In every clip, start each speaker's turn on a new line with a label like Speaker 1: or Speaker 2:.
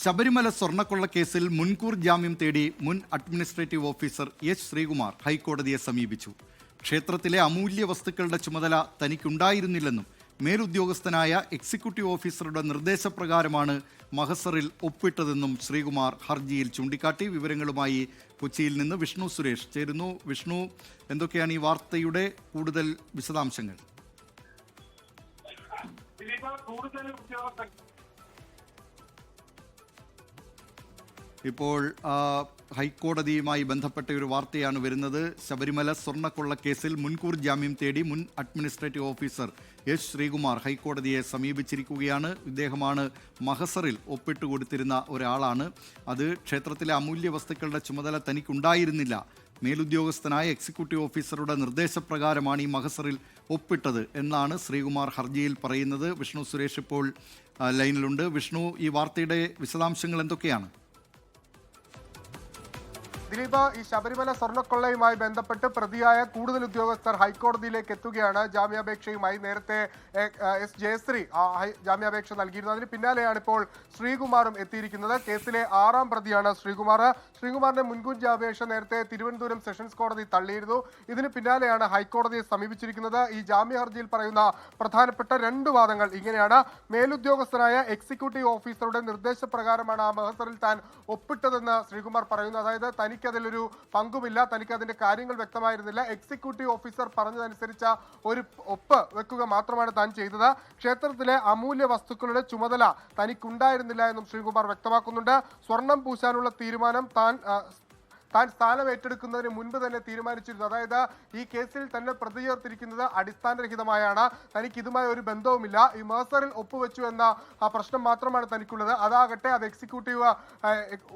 Speaker 1: ശബരിമല സ്വർണ്ണക്കൊള്ളക്കേസിൽ മുൻകൂർ ജാമ്യം തേടി മുൻ അഡ്മിനിസ്ട്രേറ്റീവ് ഓഫീസർ എച്ച് ശ്രീകുമാർ ഹൈക്കോടതിയെ സമീപിച്ചു. ക്ഷേത്രത്തിലെ അമൂല്യ വസ്തുക്കളുടെ ചുമതല തനിക്കുണ്ടായിരുന്നില്ലെന്നും മേലുദ്യോഗസ്ഥനായ എക്സിക്യൂട്ടീവ് ഓഫീസറുടെ നിർദ്ദേശപ്രകാരമാണ് മഹസറിൽ ഒപ്പിട്ടതെന്നും ശ്രീകുമാർ ഹർജിയിൽ ചൂണ്ടിക്കാട്ടി. വിവരങ്ങളുമായി കൊച്ചിയിൽ നിന്ന് വിഷ്ണു സുരേഷ് ചേരുന്നു. വിഷ്ണു, എന്തൊക്കെയാണ് ഈ വാർത്തയുടെ കൂടുതൽ വിശദാംശങ്ങൾ? ഇപ്പോൾ ഹൈക്കോടതിയുമായി ബന്ധപ്പെട്ട ഒരു വാർത്തയാണ് വരുന്നത്. ശബരിമല സ്വർണ്ണക്കൊള്ളക്കേസിൽ മുൻകൂർ ജാമ്യം തേടി മുൻ അഡ്മിനിസ്ട്രേറ്റീവ് ഓഫീസർ എച്ച് ശ്രീകുമാർ ഹൈക്കോടതിയെ സമീപിച്ചിരിക്കുകയാണ്. ഇദ്ദേഹമാണ് മഹസറിൽ ഒപ്പിട്ടുകൊടുത്തിരുന്ന ഒരാളാണ്. അത് ക്ഷേത്രത്തിലെ അമൂല്യ വസ്തുക്കളുടെ ചുമതല തനിക്കുണ്ടായിരുന്നില്ല. മേലുദ്യോഗസ്ഥനായ എക്സിക്യൂട്ടീവ് ഓഫീസറുടെ നിർദ്ദേശപ്രകാരമാണ് ഈ മഹസറിൽ ഒപ്പിട്ടത് എന്നാണ് ശ്രീകുമാർ ഹർജിയിൽ പറയുന്നത്. വിഷ്ണു സുരേഷ് ഇപ്പോൾ ലൈനിലുണ്ട്. വിഷ്ണു, ഈ വാർത്തയുടെ വിശദാംശങ്ങൾ എന്തൊക്കെയാണ്?
Speaker 2: ദിലീപ്, ഈ ശബരിമല സ്വർണ്ണക്കൊള്ളയുമായി ബന്ധപ്പെട്ട് പ്രതിയായ കൂടുതൽ ഉദ്യോഗസ്ഥർ ഹൈക്കോടതിയിലേക്ക് എത്തുകയാണ് ജാമ്യാപേക്ഷയുമായി. നേരത്തെ എസ് ജയശ്രീ ജാമ്യാപേക്ഷ നൽകിയിരുന്നു. അതിന് പിന്നാലെയാണ് ഇപ്പോൾ ശ്രീകുമാറും എത്തിയിരിക്കുന്നത്. കേസിലെ 6ാം പ്രതിയാണ് ശ്രീകുമാർ. ശ്രീകുമാറിന്റെ മുൻകൂർ ജാമ്യാപേക്ഷ നേരത്തെ തിരുവനന്തപുരം സെഷൻസ് കോടതി തള്ളിയിരുന്നു. ഇതിന് പിന്നാലെയാണ് ഹൈക്കോടതിയെ സമീപിച്ചിരിക്കുന്നത്. ഈ ജാമ്യ ഹർജിയിൽ പറയുന്ന പ്രധാനപ്പെട്ട 2 വാദങ്ങൾ ഇങ്ങനെയാണ്. മേലുദ്യോഗസ്ഥനായ എക്സിക്യൂട്ടീവ് ഓഫീസറുടെ നിർദ്ദേശപ്രകാരമാണ് ആ മഹസറിൽ താൻ ഒപ്പിട്ടതെന്ന് ശ്രീകുമാർ പറയുന്നു. അതായത് തനിക്കതിലൊരു പങ്കുമില്ല, തനിക്ക് അതിന്റെ കാര്യങ്ങൾ വ്യക്തമായിരുന്നില്ല. എക്സിക്യൂട്ടീവ് ഓഫീസർ പറഞ്ഞതനുസരിച്ച ഒരു ഒപ്പ് വെക്കുക മാത്രമാണ് താൻ ചെയ്തത്. ക്ഷേത്രത്തിലെ അമൂല്യ വസ്തുക്കളുടെ ചുമതല തനിക്കുണ്ടായിരുന്നില്ല എന്നും ശ്രീകുമാർ വ്യക്തമാക്കുന്നുണ്ട്. സ്വർണം പൂശാനുള്ള തീരുമാനം താൻ സ്ഥാനം ഏറ്റെടുക്കുന്നതിന് മുൻപ് തന്നെ തീരുമാനിച്ചിരുന്നു. അതായത് ഈ കേസിൽ തന്നെ പ്രതി ചേർത്തിരിക്കുന്നത് അടിസ്ഥാനരഹിതമായാണ്. തനിക്ക് ഇതുമായി ഒരു ബന്ധവുമില്ല. ഈ മഹസറിൽ ഒപ്പുവെച്ചു എന്ന ആ പ്രശ്നം മാത്രമാണ് തനിക്കുള്ളത്. അതാകട്ടെ അത് എക്സിക്യൂട്ടീവ്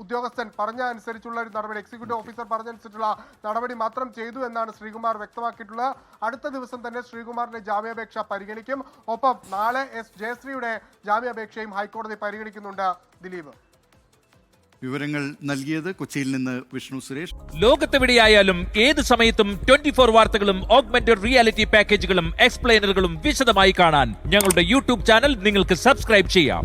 Speaker 2: ഉദ്യോഗസ്ഥൻ പറഞ്ഞ അനുസരിച്ചുള്ള ഒരു നടപടി, എക്സിക്യൂട്ടീവ് ഓഫീസർ പറഞ്ഞനുസരിച്ചുള്ള നടപടി മാത്രം ചെയ്തു എന്നാണ് ശ്രീകുമാർ വ്യക്തമാക്കിയിട്ടുള്ളത്. അടുത്ത ദിവസം തന്നെ ശ്രീകുമാറിന്റെ ജാമ്യാപേക്ഷ പരിഗണിക്കും. ഒപ്പം നാളെ എസ് ജയശ്രീയുടെ ജാമ്യാപേക്ഷയും ഹൈക്കോടതി പരിഗണിക്കുന്നുണ്ട്. ദിലീപ്,
Speaker 1: വിവരങ്ങൾ നൽകിയത് കൊച്ചിയിൽ നിന്ന് വിഷ്ണു സുരേഷ്.
Speaker 3: ലോകത്തെവിടെയായാലും ഏത് സമയത്തും 24 വാർത്തകളും ഓഗ്മെന്റഡ് റിയാലിറ്റി പാക്കേജുകളും എക്സ്പ്ലെയിനറുകളും വിശദമായി കാണാൻ ഞങ്ങളുടെ യൂട്യൂബ് ചാനൽ നിങ്ങൾക്ക് സബ്സ്ക്രൈബ് ചെയ്യാം.